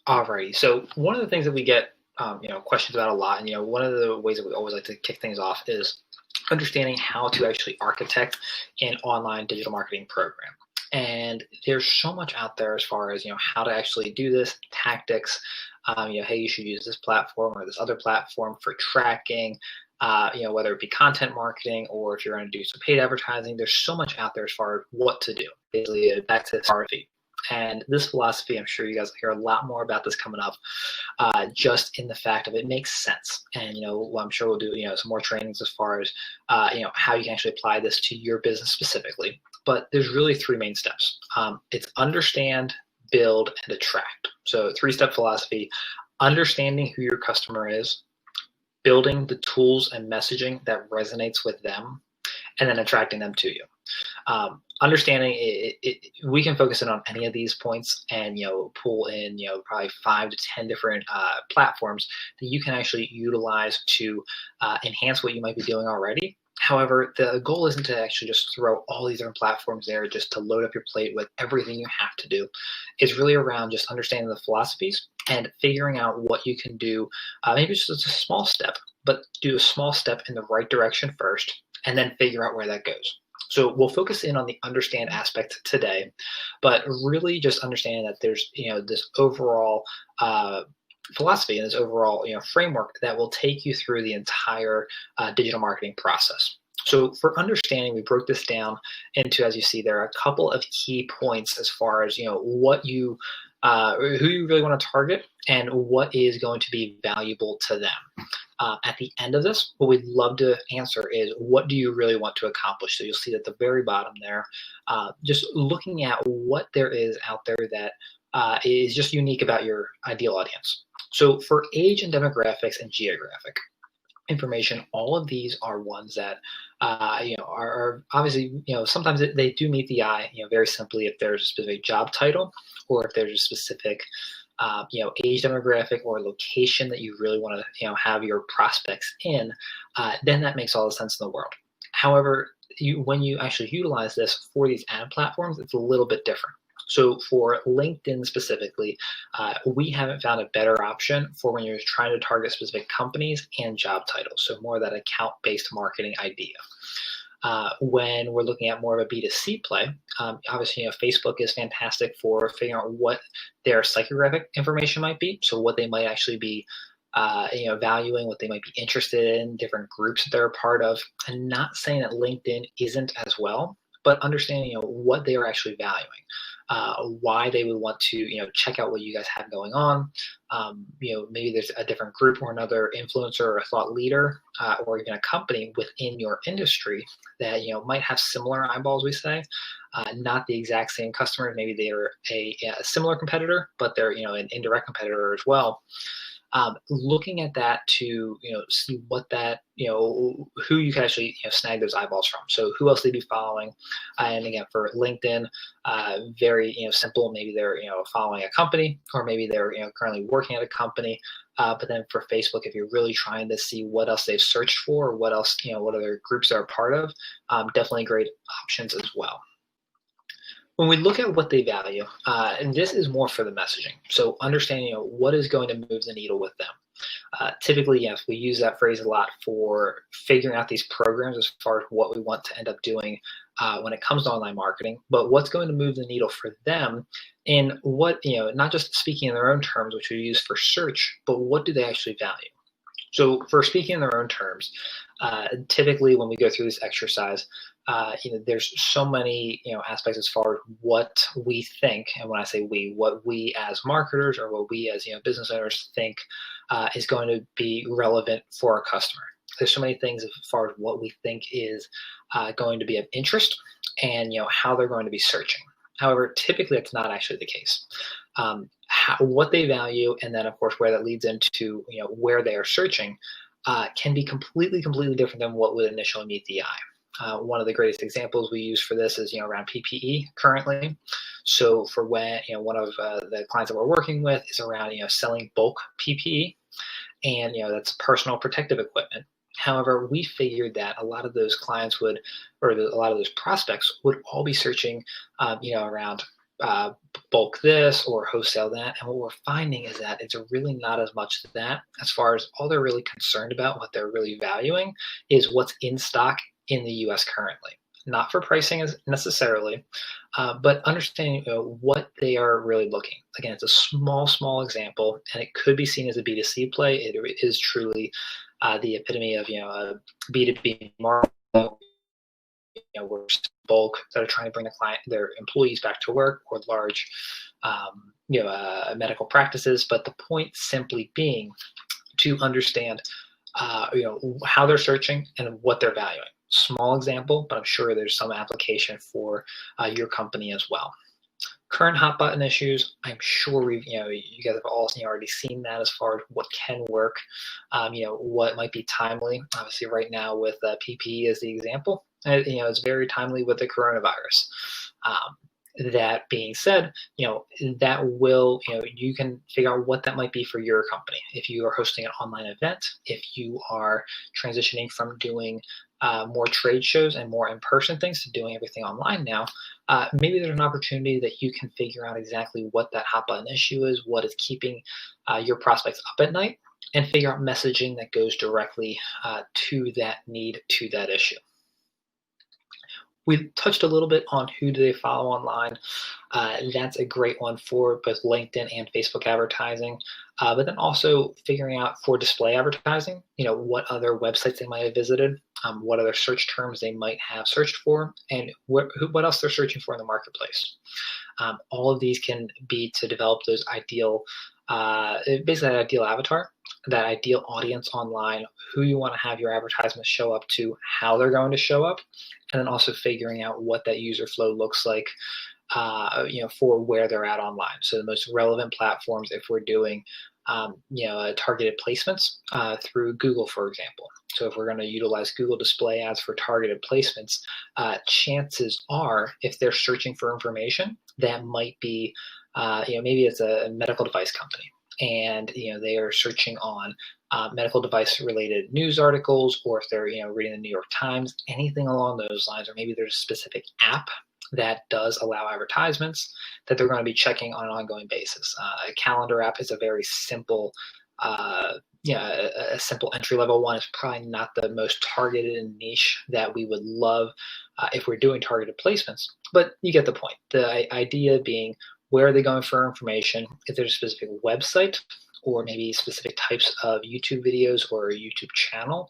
Alrighty. So one of the things that we get, questions about a lot, and one of the ways that we always like to kick things off is understanding how to actually architect an online digital marketing program. And there's so much out there as far as how to actually do this, tactics. Hey, you should use this platform or this other platform for tracking. Whether it be content marketing or if you're going to do some paid advertising, there's so much out there as far as what to do. Basically, back to RFP. And this philosophy, I'm sure you guys will hear a lot more about this coming up, just in the fact of it makes sense. And, I'm sure we'll do, some more trainings as far as, how you can actually apply this to your business specifically. But there's really three main steps. It's understand, build, and attract. So 3-step philosophy: understanding who your customer is, building the tools and messaging that resonates with them, and then attracting them to you. Understanding we can focus in on any of these points and pull in probably 5 to 10 different platforms that you can actually utilize to enhance what you might be doing already. However, the goal isn't to actually just throw all these different platforms there just to load up your plate with everything you have to do. It's really around just understanding the philosophies and figuring out what you can do. Maybe it's just a small step, but do a small step in the right direction first, and then figure out where that goes. So we'll focus in on the understand aspect today, but really just understanding that there's this overall philosophy and this overall framework that will take you through the entire digital marketing process. So for understanding, we broke this down into, as you see, there are a couple of key points as far as what you who you really want to target and what is going to be valuable to them. At the end of this, what we'd love to answer is, what do you really want to accomplish? So you'll see at the very bottom there, just looking at what there is out there that is just unique about your ideal audience. So for age and demographics and geographic information, all of these are ones that are obviously sometimes they do meet the eye very simply if there's a specific job title or if there's a specific age demographic or location that you really want to have your prospects in, then that makes all the sense in the world. However, when you actually utilize this for these ad platforms, it's a little bit different. So for LinkedIn specifically, we haven't found a better option for when you're trying to target specific companies and job titles. So more of that account-based marketing idea. When we're looking at more of a B2C play, obviously, Facebook is fantastic for figuring out what their psychographic information might be. So what they might actually be valuing, what they might be interested in, different groups that they're a part of. And not saying that LinkedIn isn't as well, but understanding what they are actually valuing, why they would want to check out what you guys have going on. Maybe there's a different group or another influencer or a thought leader or even a company within your industry that might have similar eyeballs, we say, not the exact same customer. Maybe they're a similar competitor, but they're an indirect competitor as well. Looking at that to see what that who you can actually snag those eyeballs from. So who else they'd be following, and again for LinkedIn, very simple. Maybe they're following a company, or maybe they're currently working at a company. But then for Facebook, if you're really trying to see what else they've searched for, or what else what other groups they're a part of, definitely great options as well. When we look at what they value, and this is more for the messaging, so understanding what is going to move the needle with them. Typically, yes, we use that phrase a lot for figuring out these programs as far as what we want to end up doing when it comes to online marketing. But what's going to move the needle for them, and what not just speaking in their own terms, which we use for search, but what do they actually value? So for speaking in their own terms, typically when we go through this exercise, there's so many aspects as far as what we think, and when I say we, what we as marketers or what we as business owners think is going to be relevant for our customer. There's so many things as far as what we think is going to be of interest, and how they're going to be searching. However, typically that's not actually the case. What they value, and then of course where that leads into where they are searching, can be completely different than what would initially meet the eye. One of the greatest examples we use for this is around PPE currently. So for when one of the clients that we're working with is around selling bulk PPE, and that's personal protective equipment. However, we figured that a lot of those clients would, or a lot of those prospects would all be searching, around bulk this or wholesale that. And what we're finding is that it's really not as much that, as far as all they're really concerned about, what they're really valuing is what's in stock in the US currently. Not for pricing as necessarily, but understanding what they are really looking. Again, it's a small example, and it could be seen as a B2C play. It is truly the epitome of a B2B market. We're bulk that are trying to bring their employees back to work, or large, medical practices. But the point simply being to understand, how they're searching and what they're valuing. Small example, but I'm sure there's some application for your company as well. Current hot button issues, I'm sure you guys have all already seen that as far as what can work, what might be timely. Obviously, right now with PPE as the example, it's very timely with the coronavirus. That being said, that will, you can figure out what that might be for your company. If you are hosting an online event, if you are transitioning from doing more trade shows and more in-person things to doing everything online now, maybe there's an opportunity that you can figure out exactly what that hot button issue is, what is keeping your prospects up at night, and figure out messaging that goes directly to that need, to that issue. We touched a little bit on who do they follow online. That's a great one for both LinkedIn and Facebook advertising, but then also figuring out for display advertising, what other websites they might have visited, what other search terms they might have searched for, and what else they're searching for in the marketplace. All of these can be to develop those ideal, basically that ideal avatar, that ideal audience online, who you want to have your advertisements show up to, how they're going to show up, and then also figuring out what that user flow looks like, for where they're at online. So the most relevant platforms, if we're doing, targeted placements through Google, for example. So if we're going to utilize Google display ads for targeted placements, chances are, if they're searching for information, that might be, maybe it's a medical device company, and they are searching on medical device related news articles, or if they're reading the New York Times, anything along those lines, or maybe there's a specific app that does allow advertisements that they're going to be checking on an ongoing basis. A calendar app is a very simple, a simple entry-level one. It's probably not the most targeted and niche that we would love if we're doing targeted placements, but you get the point. The idea being, where are they going for information? If there's a specific website, or maybe specific types of YouTube videos or a YouTube channel,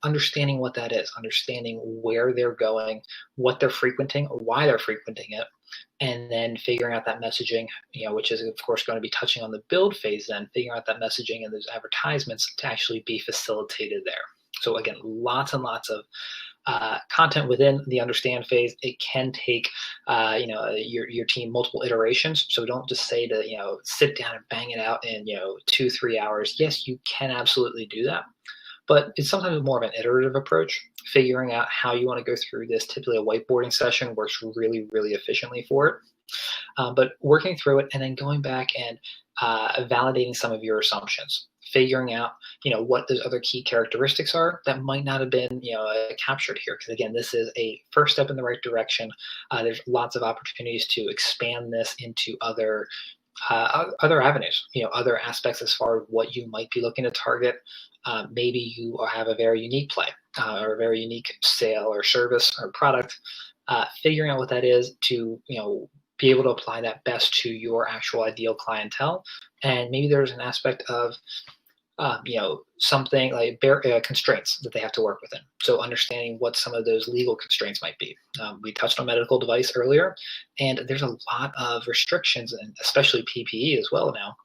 understanding what that is, understanding where they're going, what they're frequenting, why they're frequenting it, and then figuring out that messaging, which is of course going to be touching on the build phase, then figuring out that messaging and those advertisements to actually be facilitated there. So again, lots and lots of content within the understand phase. It can take your team multiple iterations, so don't just say to sit down and bang it out in 2-3 hours. Yes, you can absolutely do that, but it's sometimes more of an iterative approach. Figuring out how you want to go through this, typically a whiteboarding session works really efficiently for it, but working through it and then going back and validating some of your assumptions, figuring out what those other key characteristics are that might not have been captured here, because again, this is a first step in the right direction. There's lots of opportunities to expand this into other avenues, other aspects as far as what you might be looking to target. Maybe you have a very unique play or a very unique sale or service or product. Figuring out what that is to be able to apply that best to your actual ideal clientele. And maybe there's an aspect of something like constraints that they have to work within. So understanding what some of those legal constraints might be. We touched on medical device earlier, and there's a lot of restrictions, and especially PPE as well now,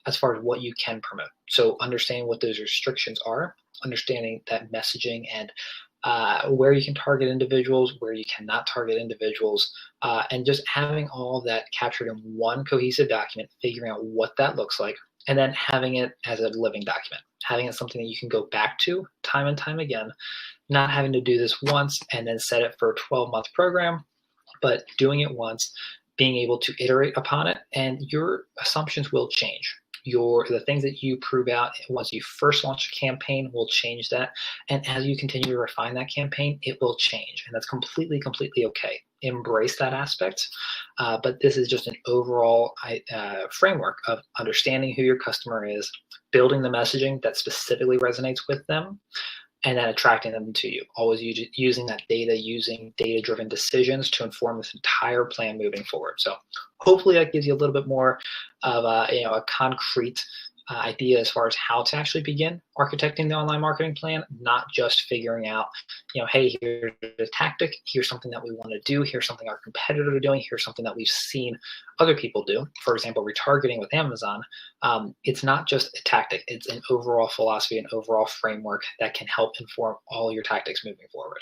as far as what you can promote. So understanding what those restrictions are, understanding that messaging and where you can target individuals, where you cannot target individuals, and just having all of that captured in one cohesive document, figuring out what that looks like, and then having it as a living document, having it something that you can go back to time and time again, not having to do this once and then set it for a 12-month program, but doing it once, being able to iterate upon it, and your assumptions will change. The things that you prove out once you first launch a campaign will change that. And as you continue to refine that campaign, it will change. And that's completely okay. embrace that aspect. But this is just an overall framework of understanding who your customer is, building the messaging that specifically resonates with them, and then attracting them to you. Always using that data, using data-driven decisions to inform this entire plan moving forward. So hopefully that gives you a little bit more of a concrete idea as far as how to actually begin architecting the online marketing plan, not just figuring out, hey, here's a tactic, here's something that we want to do, here's something our competitors are doing, here's something that we've seen other people do. For example, retargeting with Amazon. It's not just a tactic, it's an overall philosophy, an overall framework that can help inform all your tactics moving forward.